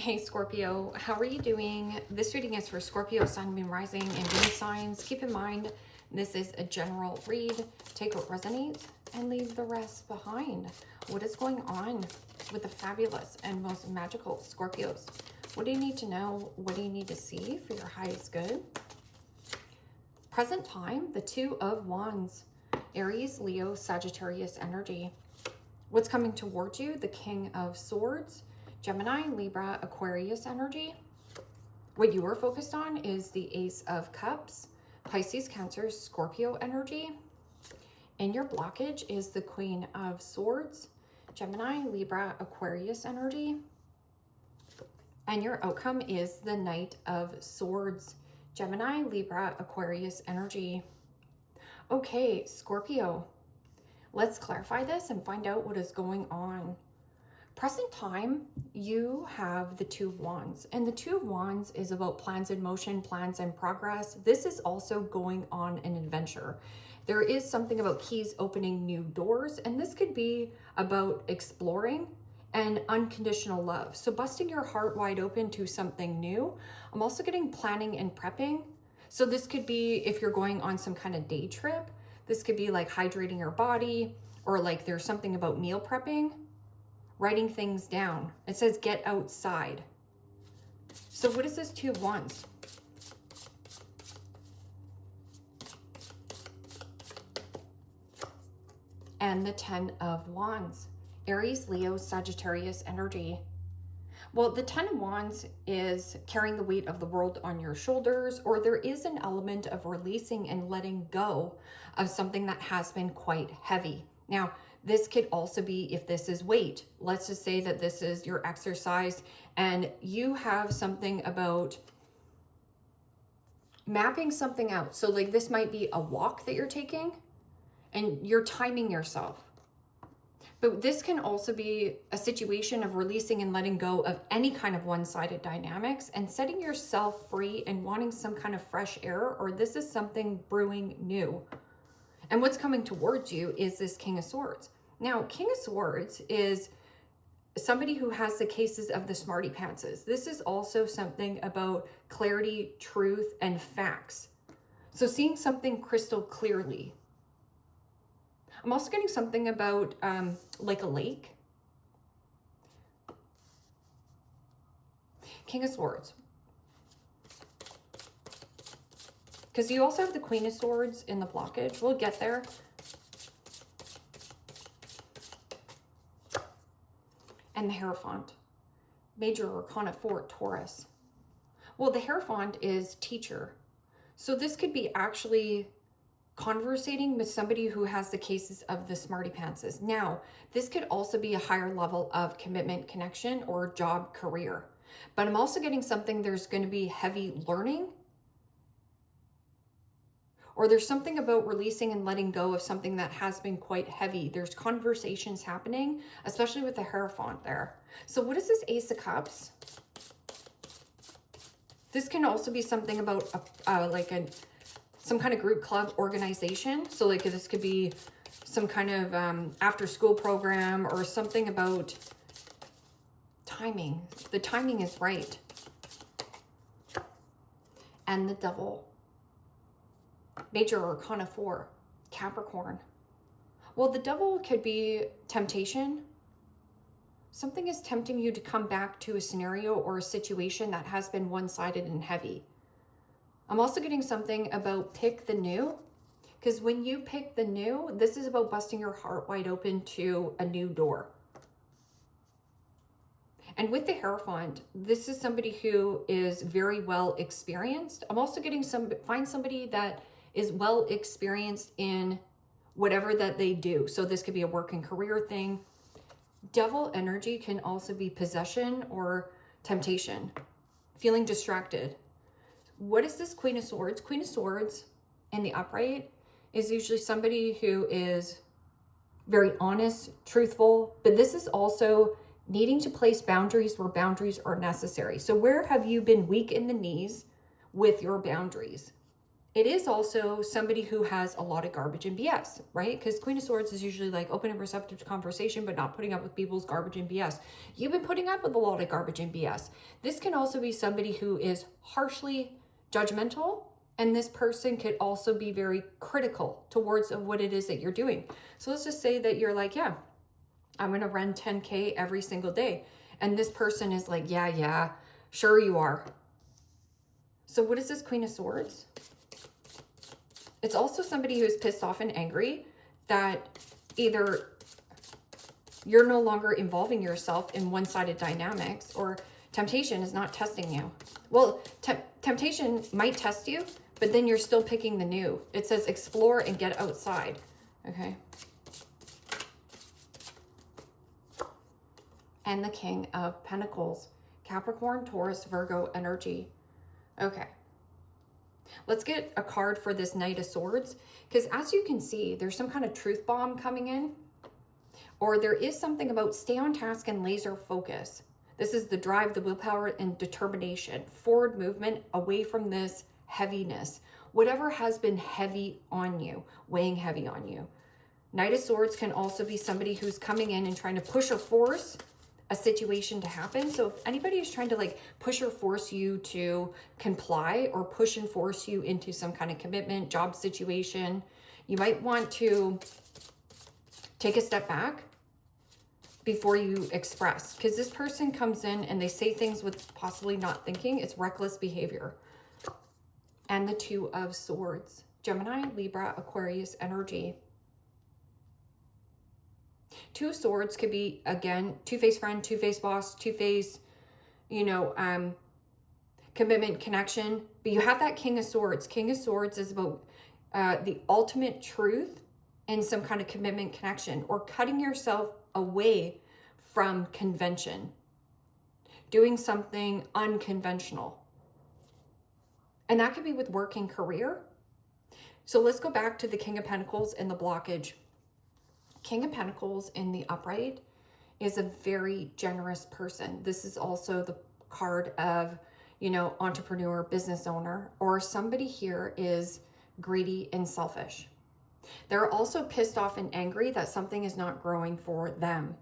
Hey Scorpio, how are you doing? This reading is for Scorpio, Sun, Moon, Rising, and Venus signs. Keep in mind, this is a general read. Take what resonates and leave the rest behind. What is going on with the fabulous and most magical Scorpios? What do you need to know? What do you need to see for your highest good? Present time, the Two of Wands. Aries, Leo, Sagittarius energy. What's coming towards you? The King of Swords. Gemini, Libra, Aquarius energy. What you are focused on is the Ace of Cups, Pisces, Cancer, Scorpio energy. And your blockage is the Queen of Swords, Gemini, Libra, Aquarius energy. And your outcome is the Knight of Swords, Gemini, Libra, Aquarius energy. Okay, Scorpio, let's clarify this and find out what is going on. Present time, you have the Two of Wands, and the Two of Wands is about plans in motion, plans in progress. This is also going on an adventure. There is something about keys opening new doors, and this could be about exploring and unconditional love. So busting your heart wide open to something new. I'm also getting planning and prepping. So this could be if you're going on some kind of day trip. This could be like hydrating your body, or like there's something about meal prepping. Writing things down. It says get outside. So what is this Two of Wands? And the Ten of Wands. Aries, Leo, Sagittarius energy. Well, the Ten of Wands is carrying the weight of the world on your shoulders, or there is an element of releasing and letting go of something that has been quite heavy. Now, this could also be if this is weight. Let's just say that this is your exercise and you have something about mapping something out. So like this might be a walk that you're taking and you're timing yourself. But this can also be a situation of releasing and letting go of any kind of one-sided dynamics and setting yourself free and wanting some kind of fresh air, or this is something brewing new. And what's coming towards you is this King of Swords. Now, King of Swords is somebody who has the cases of the smarty pantses. This is also something about clarity, truth, and facts. So seeing something crystal clearly. I'm also getting something about like a lake. King of Swords. Because you also have the Queen of Swords in the blockage. We'll get there. And the Hierophant. Major Arcana 4, Taurus. Well, the Hierophant is teacher. So this could be actually conversating with somebody who has the cases of the smarty pantses. Now, this could also be a higher level of commitment, connection, or job, career. But I'm also getting something there's going to be heavy learning, or there's something about releasing and letting go of something that has been quite heavy. There's conversations happening, especially with the Hierophant there. So what is this Ace of Cups? This can also be something about some kind of group, club, organization. So like this could be some kind of after school program, or something about timing. The timing is right. And the Devil. Major Arcana 4, Capricorn. Well, the Devil could be temptation. Something is tempting you to come back to a scenario or a situation that has been one-sided and heavy. I'm also getting something about pick the new, because when you pick the new, this is about busting your heart wide open to a new door. And with the Hierophant, this is somebody who is very well experienced. I'm also getting find somebody that is well experienced in whatever that they do. So this could be a work and career thing. Devil energy can also be possession or temptation, feeling distracted. What is this Queen of Swords? Queen of Swords in the upright is usually somebody who is very honest, truthful, but this is also needing to place boundaries where boundaries are necessary. So where have you been weak in the knees with your boundaries? it is also somebody who has a lot of garbage and BS, right? Because Queen of Swords is usually like open and receptive to conversation, but not putting up with people's garbage and BS. You've been putting up with a lot of garbage and BS. This can also be somebody who is harshly judgmental, and this person could also be very critical towards of what it is that you're doing. So let's just say that you're like, yeah, I'm going to run 10K every single day. And this person is like, yeah, sure you are. So what is this Queen of Swords? It's also somebody who's pissed off and angry that either you're no longer involving yourself in one-sided dynamics, or temptation is not testing you. Well, temptation might test you, but then you're still picking the new. It says explore and get outside. Okay. And the King of Pentacles, Capricorn, Taurus, Virgo energy. Okay. Let's get a card for this Knight of Swords, because as you can see, there's some kind of truth bomb coming in, or there is something about stay on task and laser focus. This is the drive, the willpower, and determination, forward movement away from this heaviness, whatever has been heavy on you, weighing heavy on you. Knight of Swords can also be somebody who's coming in and trying to push or force a situation to happen. So if anybody is trying to like push or force you to comply, or push and force you into some kind of commitment, job situation, you might want to take a step back before you express, because this person comes in and they say things with possibly not thinking. It's reckless behavior. And the Two of Swords, Gemini, Libra, Aquarius energy. Two of Swords could be, again, two-faced friend, two-faced boss, two-faced, commitment, connection. But you have that King of Swords. King of Swords is about the ultimate truth and some kind of commitment, connection, or cutting yourself away from convention, doing something unconventional. And that could be with work and career. So let's go back to the King of Pentacles and the blockage. King of Pentacles in the upright is a very generous person. This is also the card of, entrepreneur, business owner, or somebody here is greedy and selfish. They're also pissed off and angry that something is not growing for them,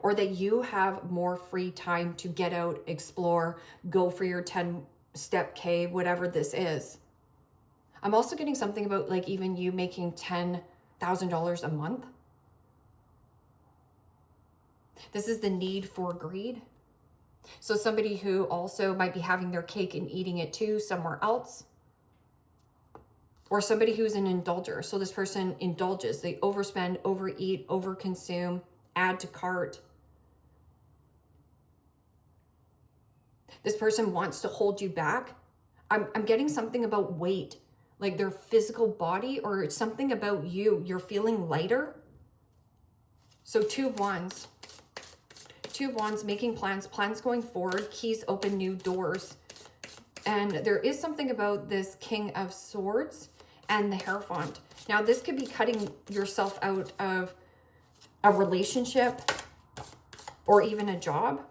or that you have more free time to get out, explore, go for your 10-step K, whatever this is. I'm also getting something about like even you making $10,000 a month. This is the need for greed. So somebody who also might be having their cake and eating it too somewhere else. Or somebody who's an indulger. So this person indulges. They overspend, overeat, overconsume, add to cart. This person wants to hold you back. I'm getting something about weight, like their physical body, or it's something about you. You're feeling lighter. So Two of Wands. Two of Wands, making plans going forward, keys open new doors. And there is something about this King of Swords and the Hierophant. Now, this could be cutting yourself out of a relationship or even a job.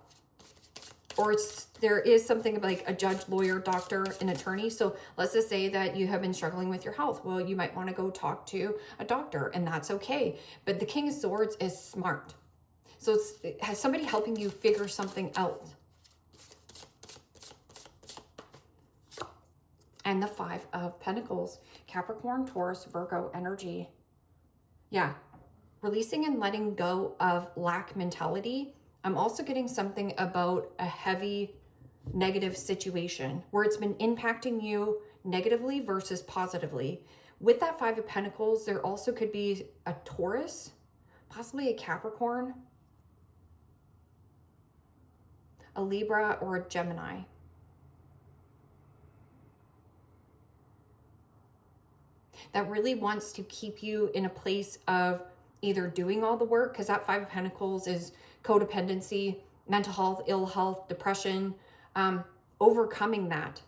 Or there is something like a judge, lawyer, doctor, an attorney. So let's just say that you have been struggling with your health. Well, you might want to go talk to a doctor, and that's okay. But the King of Swords is smart. So it has somebody helping you figure something out. And the Five of Pentacles, Capricorn, Taurus, Virgo energy. Yeah, releasing and letting go of lack mentality. I'm also getting something about a heavy negative situation where it's been impacting you negatively versus positively. With that Five of Pentacles, there also could be a Taurus, possibly a Capricorn, a Libra, or a Gemini. That really wants to keep you in a place of either doing all the work, because that Five of Pentacles is codependency, mental health, ill health, depression, overcoming that.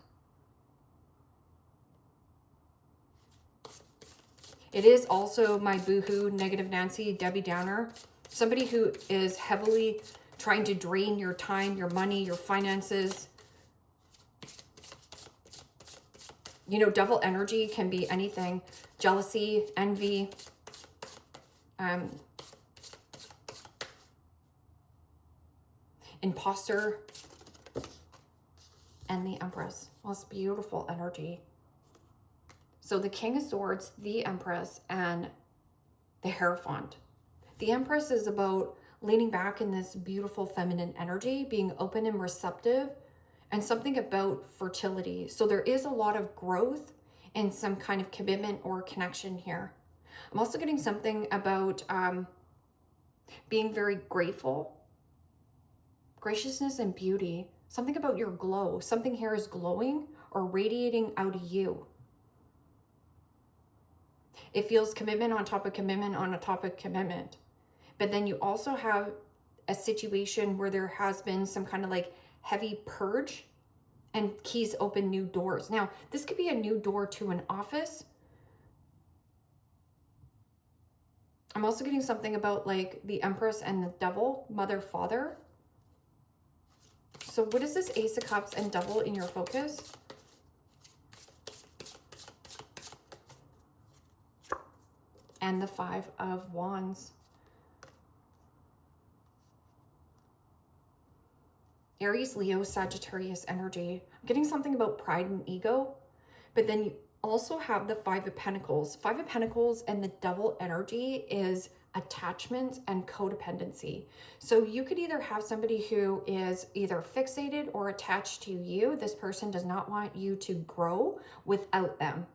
It is also my boohoo, negative Nancy, Debbie Downer, somebody who is heavily trying to drain your time, your money, your finances. You know, devil energy can be anything. Jealousy, envy, imposter, and the Empress. Well, it's beautiful energy. So the King of Swords, the Empress, and the Hierophant. The Empress is about leaning back in this beautiful feminine energy, being open and receptive, and something about fertility. So there is a lot of growth and some kind of commitment or connection here. I'm also getting something about being very grateful, graciousness and beauty, something about your glow. Something here is glowing or radiating out of you. It feels commitment on top of commitment on a top of commitment. But then you also have a situation where there has been some kind of like heavy purge, and keys open new doors. Now, this could be a new door to an office. I'm also getting something about like the Empress and the Devil, mother, father. So what is this Ace of Cups and Devil in your focus? And the Five of Wands. Aries, Leo, Sagittarius energy. I'm getting something about pride and ego, but then you also have the Five of Pentacles. Five of Pentacles and the Devil energy is attachment and codependency. So you could either have somebody who is either fixated or attached to you. This person does not want you to grow without them.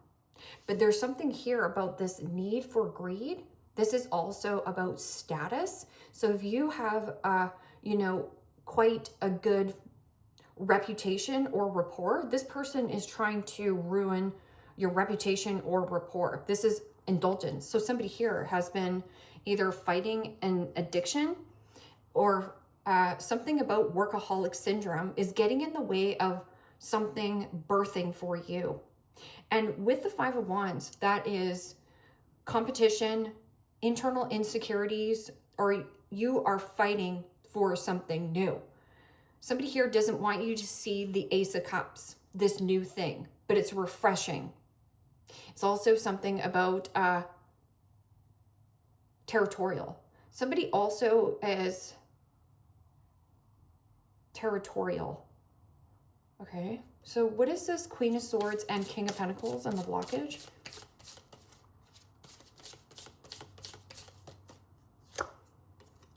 But there's something here about this need for greed. This is also about status. So if you have, you know, quite a good reputation or rapport, this person is trying to ruin your reputation or rapport. This is indulgence. So somebody here has been either fighting an addiction or something about workaholic syndrome is getting in the way of something birthing for you. And with the Five of Wands, that is competition, internal insecurities, or you are fighting for something new. Somebody here doesn't want you to see the Ace of Cups, this new thing, but it's refreshing. It's also something about territorial. Somebody also is territorial. Okay, so what is this Queen of Swords and King of Pentacles and the blockage?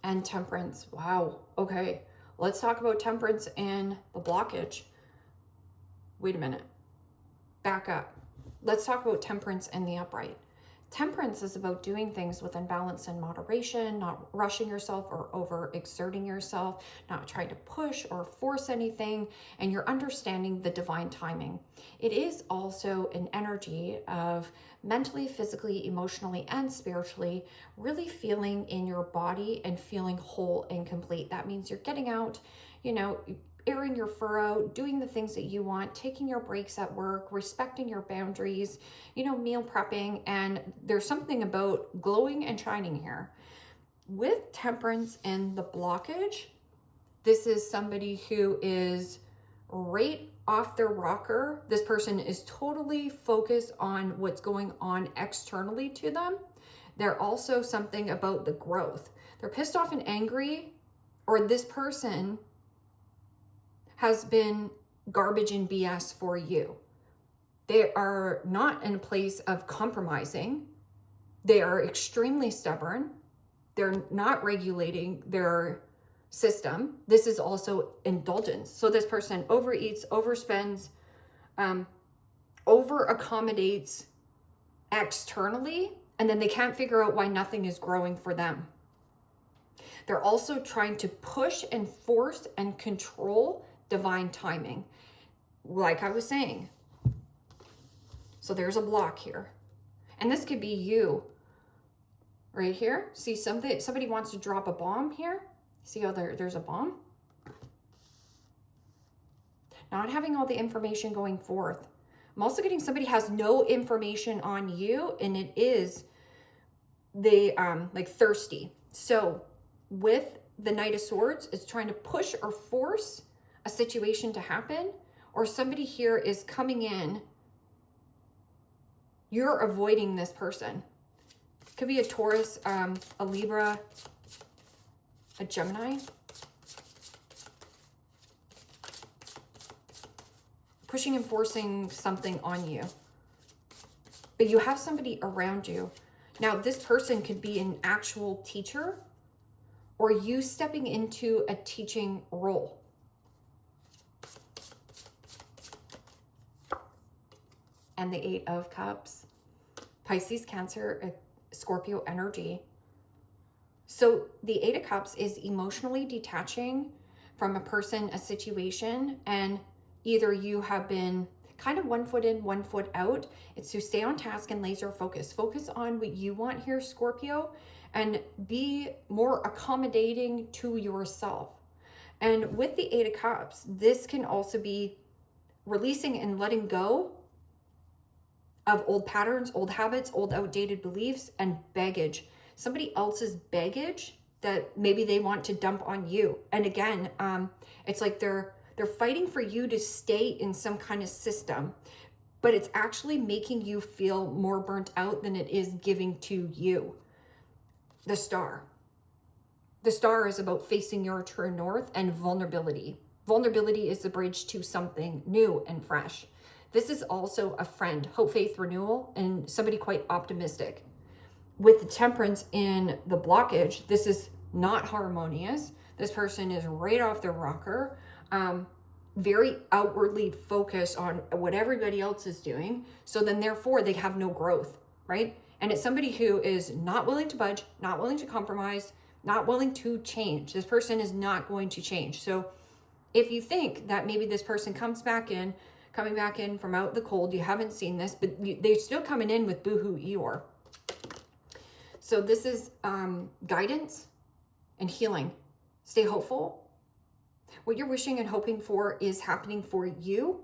And Temperance. Wow. Okay, let's talk about Temperance and the blockage. Wait a minute. Back up. Let's talk about Temperance and the upright. Temperance is about doing things within balance and moderation, not rushing yourself or overexerting yourself, not trying to push or force anything, and you're understanding the divine timing. It is also an energy of mentally, physically, emotionally, and spiritually really feeling in your body and feeling whole and complete. That means you're getting out, you know, airing your fur out, doing the things that you want, taking your breaks at work, respecting your boundaries, you know, meal prepping, and there's something about glowing and shining here. With Temperance and the blockage, this is somebody who is right off their rocker. This person is totally focused on what's going on externally to them. They're also something about the growth. They're pissed off and angry, or this person has been garbage and BS for you. They are not in a place of compromising. They are extremely stubborn. They're not regulating their system. This is also indulgence. So this person overeats, overspends, over accommodates externally, and then they can't figure out why nothing is growing for them. They're also trying to push and force and control divine timing, like I was saying. So there's a block here, and this could be you right here. See, somebody wants to drop a bomb here. See how there's a bomb? Not having all the information going forth. I'm also getting somebody has no information on you, and it is they like thirsty. So with the Knight of Swords, it's trying to push or force a situation to happen, or somebody here is coming in You're avoiding this person. Could be a Taurus, a Libra, a Gemini. Pushing and forcing something on you. But you have somebody around you. Now, this person could be an actual teacher or you stepping into a teaching role. And the 8 of Cups. Pisces, Cancer, Scorpio energy. So the 8 of Cups is emotionally detaching from a person, a situation, and either you have been kind of 1 foot in, 1 foot out. It's to stay on task and laser focus. Focus on what you want here, Scorpio, and be more accommodating to yourself. And with the 8 of Cups, this can also be releasing and letting go of old patterns, old habits, old outdated beliefs, and baggage. Somebody else's baggage that maybe they want to dump on you. And again, it's like they're fighting for you to stay in some kind of system, but it's actually making you feel more burnt out than it is giving to you. The Star. The Star is about facing your true north and vulnerability. Vulnerability is the bridge to something new and fresh. This is also a friend, hope, faith, renewal, and somebody quite optimistic. With the Temperance in the blockage, this is not harmonious. This person is right off their rocker. Very outwardly focused on what everybody else is doing. So then therefore they have no growth, right? And it's somebody who is not willing to budge, not willing to compromise, not willing to change. This person is not going to change. So if you think that maybe this person coming back in from out the cold, you haven't seen this, but they're still coming in with Boohoo Eeyore. So this is guidance and healing. Stay hopeful. What you're wishing and hoping for is happening for you.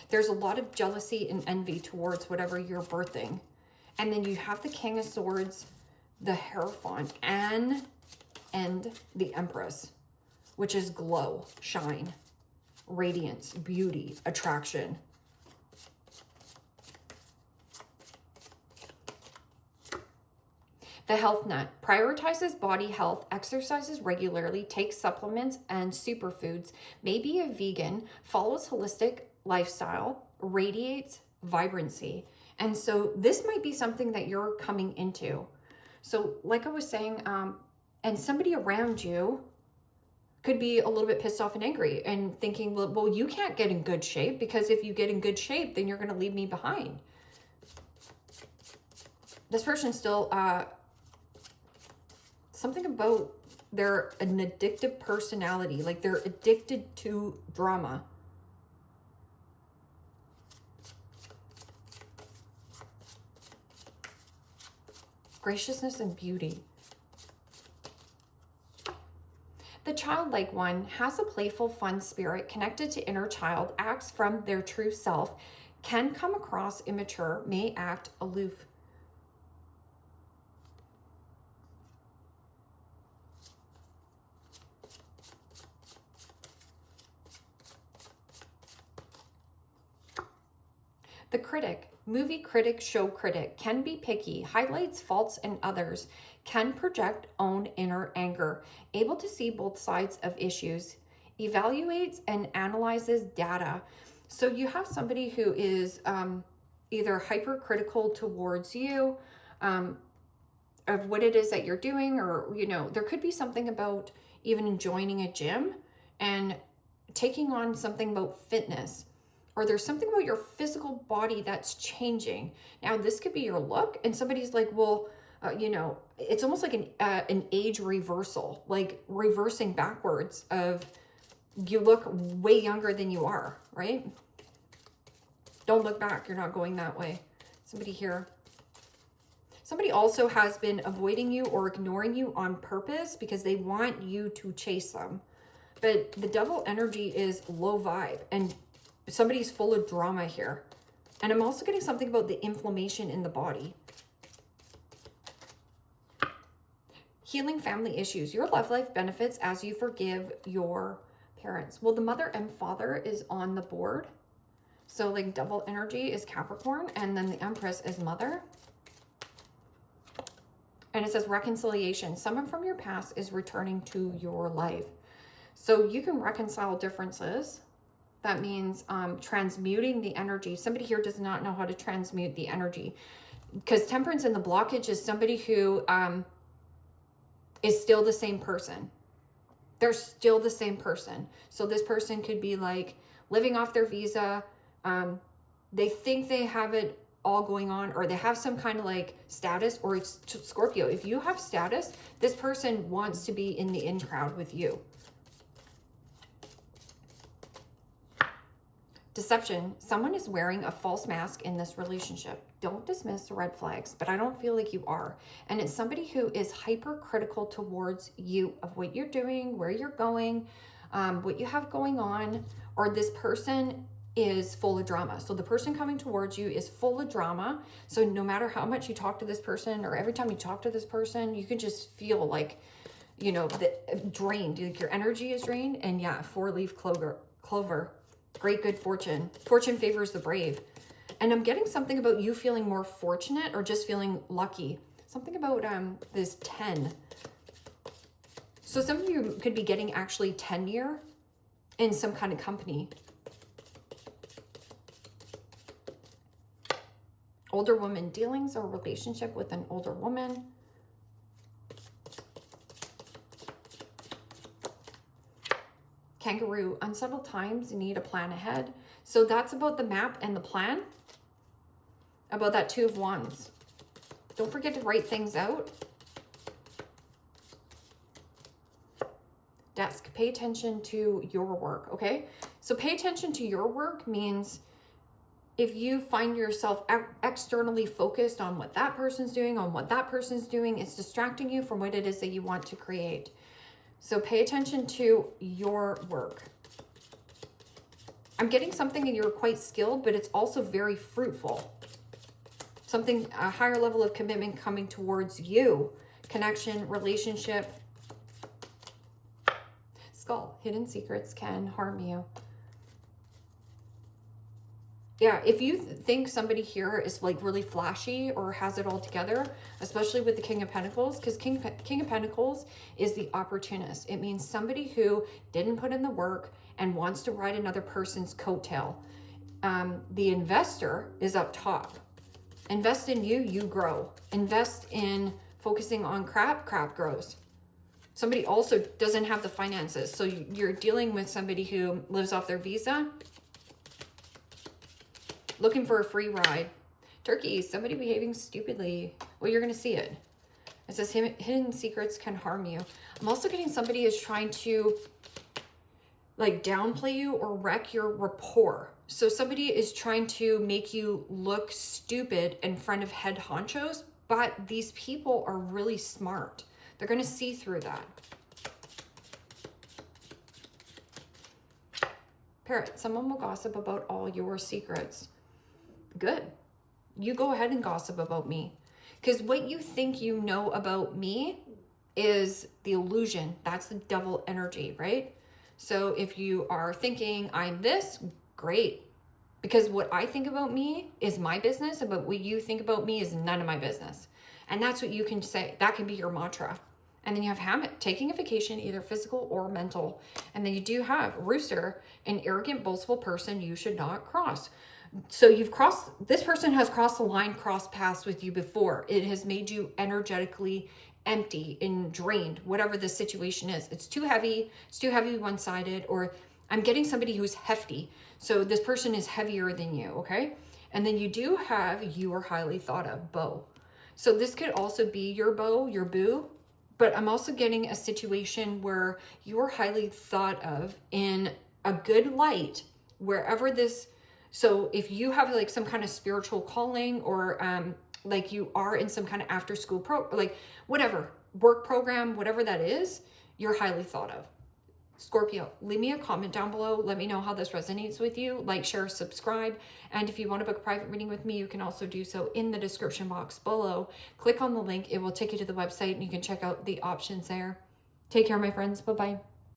There's a lot of jealousy and envy towards whatever you're birthing. And then you have the King of Swords, the Hierophant, and the Empress, which is glow, shine, radiance, beauty, attraction. The Health Nut prioritizes body health, exercises regularly, takes supplements and superfoods, may be a vegan, follows holistic lifestyle, radiates vibrancy. And so this might be something that you're coming into. So like I was saying, and somebody around you could be a little bit pissed off and angry and thinking, well, you can't get in good shape, because if you get in good shape, then you're going to leave me behind. This person still, something about they're an addictive personality, like they're addicted to drama. Graciousness and beauty. The childlike one has a playful, fun spirit, connected to inner child, acts from their true self, can come across immature, may act aloof. The critic, movie critic, show critic, can be picky, highlights faults in others, can project own inner anger, able to see both sides of issues, evaluates and analyzes data. So you have somebody who is either hypercritical towards you, of what it is that you're doing, or, you know, there could be something about even joining a gym and taking on something about fitness. Or there's something about your physical body that's changing. Now, this could be your look, and somebody's like, well, you know, it's almost like an age reversal, like reversing backwards of you look way younger than you are, right? Don't look back. You're not going that way. Somebody here. Somebody also has been avoiding you or ignoring you on purpose because they want you to chase them. But the Devil energy is low vibe, and somebody's full of drama here. And I'm also getting something about the inflammation in the body. Healing family issues. Your love life benefits as you forgive your Parents. Well, the mother and father is on the board. So like double energy is Capricorn, and then the Empress is mother. And it says reconciliation. Someone from your past is returning to your life. So you can reconcile differences. That means transmuting the energy. Somebody here does not know how to transmute the energy, because Temperance in the blockage is somebody who is still the same person. They're still the same person. So this person could be like living off their visa. They think they have it all going on, or they have some kind of like status, or it's Scorpio. If you have status, this person wants to be in the in crowd with you. Deception. Someone is wearing a false mask in this relationship. Don't dismiss the red flags, but I don't feel like you are. And it's somebody who is hypercritical towards you, of what you're doing, where you're going, what you have going on, or this person is full of drama. So the person coming towards you is full of drama. So no matter how much you talk to this person, or every time you talk to this person, you can just feel like, you know, drained. Like your energy is drained. And yeah, 4-leaf clover. Great good fortune. Fortune favors the brave. And I'm getting something about you feeling more fortunate, or just feeling lucky. Something about this 10. So some of you could be getting actually tenure in some kind of company. Older woman dealings or relationship with an older woman. Kangaroo, unsettled times, you need a plan ahead. So that's about the map and the plan. About that 2 of Wands. Don't forget to write things out. Desk, pay attention to your work, okay? So pay attention to your work means if you find yourself externally focused on what that person's doing, it's distracting you from what it is that you want to create. So pay attention to your work. I'm getting something that you're quite skilled, but it's also very fruitful. Something, a higher level of commitment coming towards you. Connection, relationship. Skull, hidden secrets can harm you. Yeah, if you think somebody here is like really flashy or has it all together, especially with the King of Pentacles, because King of Pentacles is the opportunist. It means somebody who didn't put in the work and wants to ride another person's coattail. The investor is up top. Invest in you, you grow. Invest in focusing on crap grows. Somebody also doesn't have the finances. So you're dealing with somebody who lives off their visa, looking for a free ride. Turkey, somebody behaving stupidly. Well, you're going to see it. It says hidden secrets can harm you. I'm also getting somebody is trying to like downplay you or wreck your rapport. So somebody is trying to make you look stupid in front of head honchos, but these people are really smart. They're going to see through that. Parrot, someone will gossip about all your secrets. Good. You go ahead and gossip about me. Because what you think you know about me is the illusion. That's the devil energy, right? So if you are thinking I'm this, great. Because what I think about me is my business, but what you think about me is none of my business. And that's what you can say. That can be your mantra. And then you have Hammock, taking a vacation, either physical or mental. And then you do have Rooster, an arrogant, boastful person you should not cross. So you've crossed, this person has crossed the line, crossed paths with you before. It has made you energetically empty and drained, whatever the situation is. It's too heavy one-sided, or I'm getting somebody who's hefty. So this person is heavier than you, okay? And then you do have your highly thought of beau. So this could also be your beau, your boo, but I'm also getting a situation where you're highly thought of in a good light, wherever this, so if you have like some kind of spiritual calling, or like you are in some kind of after school like whatever, work program, whatever that is, you're highly thought of. Scorpio, leave me a comment down below. Let me know how this resonates with you. Like, share, subscribe. And if you want to book a private reading with me, you can also do so in the description box below. Click on the link. It will take you to the website and you can check out the options there. Take care, my friends. Bye-bye.